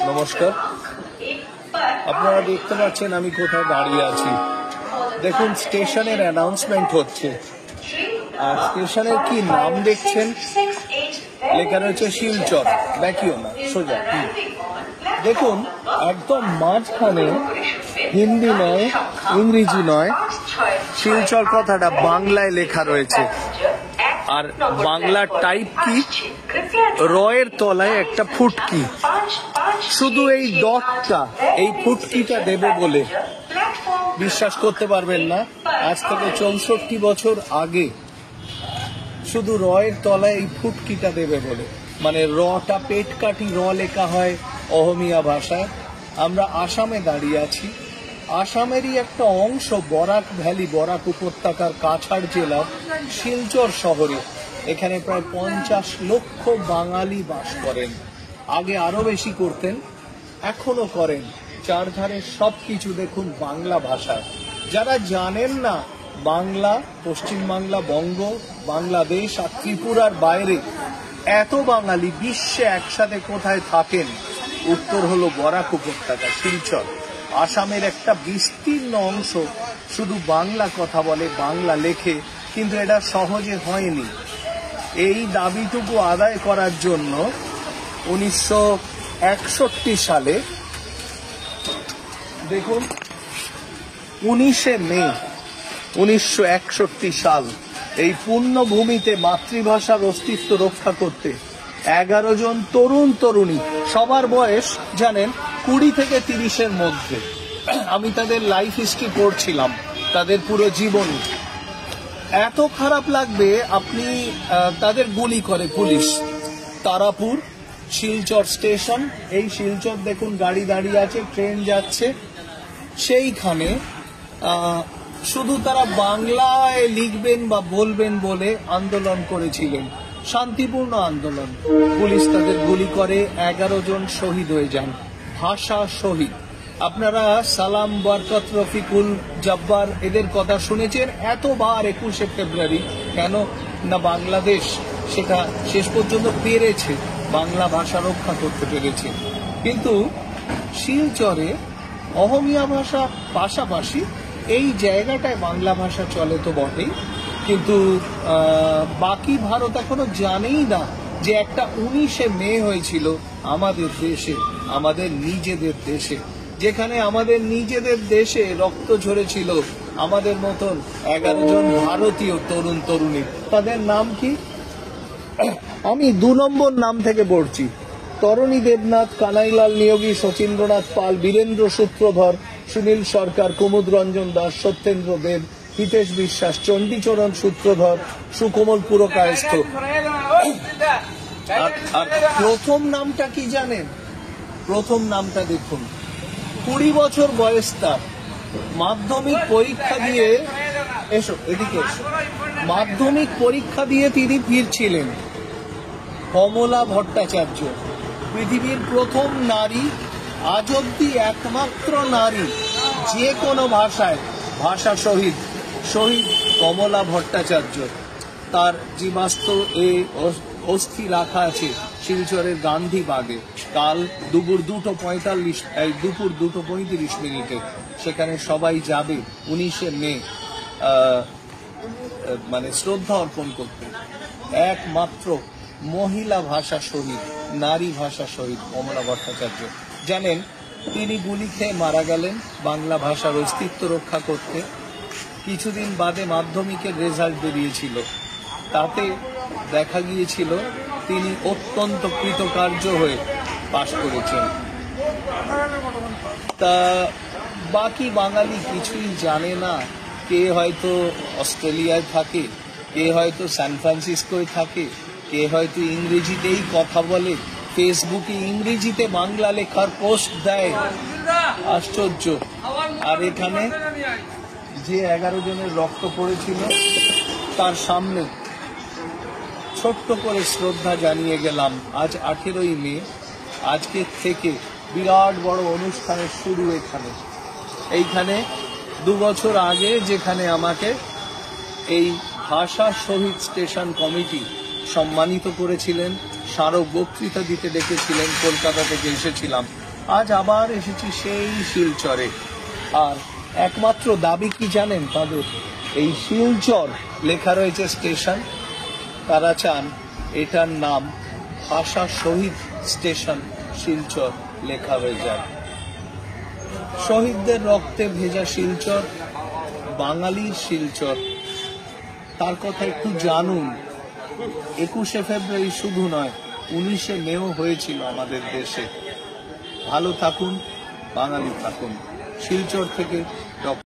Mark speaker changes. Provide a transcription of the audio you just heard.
Speaker 1: নমস্কার, আপনারা দেখতে পাচ্ছেন আমি কোথায় দাঁড়িয়ে আছি। দেখুন, স্টেশনের অ্যানাউন্সমেন্ট হচ্ছে, আর স্টেশনের কি নাম দেখছেন? লেখা রয়েছে শিলচর। দেখিও না, সোজা। দেখুন, একদম মাঝখানে হিন্দি নয়, ইংরেজি নয়, শিলচর কথাটা বাংলায় লেখা রয়েছে। আর বাংলার টাইপ কি? রয়ের তলায় একটা ফুটকি। শুধু এই ডটটা, এই ফুটকিটা দেবে বলে, বিশ্বাস করতে পারবেন না, আজ থেকে 64 বছর আগে শুধু রয়ের তলায় এই ফুটকিটা দেবে বলে, মানে রটা পেট কাটি র লেখা হয় অহমিয়া ভাষায়। আমরা আসামে দাঁড়িয়ে আছি। আসামেরই একটা অংশ বরাক ভ্যালি, বরাক উপত্যকার কাছাড় জেলার শিলচর শহরে। এখানে প্রায় 50 লক্ষ বাঙালি বাস করেন। আগে আরো বেশি করতেন, এখনো করেন। চারধারে সবকিছু দেখুন বাংলা ভাষায়। যারা জানেন না বাংলা, পশ্চিমবাংলা, বঙ্গ, বাংলাদেশ আর ত্রিপুরার বাইরে এত বাঙালি বিশ্বে একসাথে কোথায় থাকেন? উত্তর হলো বরাক উপত্যকা, শিলচর। আসামের একটা বিস্তীর্ণ অংশ শুধু বাংলা কথা বলে, বাংলা লেখে, কিন্তু এটা সহজে হয়নি। এই দাবিটুকু আদায় করার জন্য 1961 সালে, দেখুন 19শে মে 1961 সাল, এই পূর্ণভূমিতে মাতৃভাষার অস্তিত্ব রক্ষা করতে 11 জন তরুণ তরুণী, সবার বয়স জানেন 20 থেকে 30-এর মধ্যে। আমি তাদের লাইফ হিস্ট্রি পড়ছিলাম, তাদের পুরো জীবনী। এত খারাপ লাগবে, আপনি তাদের গুলি করে পুলিশ। তারাপুর শিলচর স্টেশন, এই শিলচর দেখুন গাড়ি দাঁড়িয়ে আছে, ট্রেন যাচ্ছে, সেইখানে শুধু তারা বাংলায় লিখবেন বা বলবেন বলে আন্দোলন করেছিলেন, শান্তিপূর্ণ আন্দোলন। পুলিশ তাদের গুলি করে, 11 জন শহীদ হয়ে যান। ভাষা শহীদ। আপনারা সালাম, বরকত, রফিকুল, জব্বার এদের কথা শুনেছেন এতবার। 21শে ফেব্রুয়ারি কেন না বাংলাদেশ সেটা শেষ পর্যন্ত পেরেছে, বাংলা ভাষা রক্ষা করতে পেরেছে। কিন্তু শিলচরে অহমিয়া ভাষা পাশাপাশি এই জায়গাটায় বাংলা ভাষা চলে তো বটেই, কিন্তু বাকি ভারত এখনো জানেই না যে একটা 19শে মে হয়েছিল আমাদের দেশে, আমাদের নিজেদের দেশে, যেখানে আমাদের নিজেদের দেশে রক্ত ঝরেছিল আমাদের মতন 11 জন ভারতীয় তরুণ তরুণী। তাদের নাম কি? আমি 2 নম্বর নাম থেকে পড়ছি। তরণী দেবনাথ, কানাইলাল নিয়োগী, শচীন্দ্রনাথ পাল, বীরেন্দ্র সূত্রধর, সুনীল সরকার, কুমুদ রঞ্জন দাস, সত্যেন্দ্র দেব, হিতেশ বিশ্বাস, চণ্ডীচরণ সূত্রধর, সুকোমল পুরকায়স্থ। আর প্রথম নামটা কি জানেন? প্রথম নামটা দেখুন, 20 বছর বয়স তার। মাধ্যমিক পরীক্ষা দিয়ে, এসো এদিকে এসো, মাধ্যমিক পরীক্ষা দিয়ে তিনি ফিরছিলেন। কমলা ভট্টাচার্য, পৃথিবীর প্রথম নারী, আজ অব্দি একমাত্র নারী, যে কোনো ভাষায় ভাষা শহীদ, শহীদ কমলা ভট্টাচার্য। তার জীবাস্ত অস্থি রাখা আছে শিলচরের গান্ধী বাগে। কাল দুপুর 2:35 সেখানে সবাই যাবে 19শে মে মানে শ্রদ্ধা অর্পণ করতে। একমাত্র মহিলা ভাষা শহীদ, নারী ভাষা শহীদ কমলা ভট্টাচার্য। জানেন, তিনি গুলি খেয়ে মারা গেলেন বাংলা ভাষার অস্তিত্ব রক্ষা করতে। কিছুদিন বাদে মাধ্যমিকের রেজাল্ট বেরিয়েছিল, তাতে দেখা গিয়েছিল তিনি অত্যন্ত কৃতকার্য হয়ে পাশ করেছেন। তা বাকি বাঙালি কিছুই জানে না। কে হয়তো অস্ট্রেলিয়ায় থাকে, কে হয়তো সান ফ্রান্সিসকোয় থাকে, কে হয়তো ইংরেজিতেই কথা বলে, ফেসবুকে ইংরেজিতে বাংলা লেখার পোস্ট দেয়। আশ্চর্য। আর এখানে যে 11 জনের রক্ত পড়েছিল তার সামনে ছোট্ট করে শ্রদ্ধা জানিয়ে গেলাম। আজ 18ই মে, আজকে থেকে বিরাট বড় অনুষ্ঠানের শুরু এইখানে 2 বছর আগে, যেখানে আমাকে এই ভাষা শহীদ স্টেশন কমিটি সম্মানিত করেছিলেন, স্মারক বক্তৃতা দিতে ডেকেছিলেন, কলকাতা থেকে এসেছিলাম। আজ আবার এসেছি সেই শিলচরে। আর একমাত্র দাবি কি জানেন তাদের? এই শিলচর লেখা রয়েছে স্টেশন, তারা চান এটার নাম ভাষা শহীদ স্টেশন শিলচর লেখা হয়ে যায়। শহীদদের রক্তে ভেজা শিলচর, বাঙালির শিলচর, তার কথা একটু জানুন। 21শে ফেব্রুয়ারি শুধু নয়, 19শে মেও হয়েছিল আমাদের দেশে। ভালো থাকুন, বাঙালি থাকুন। শিলচর থেকে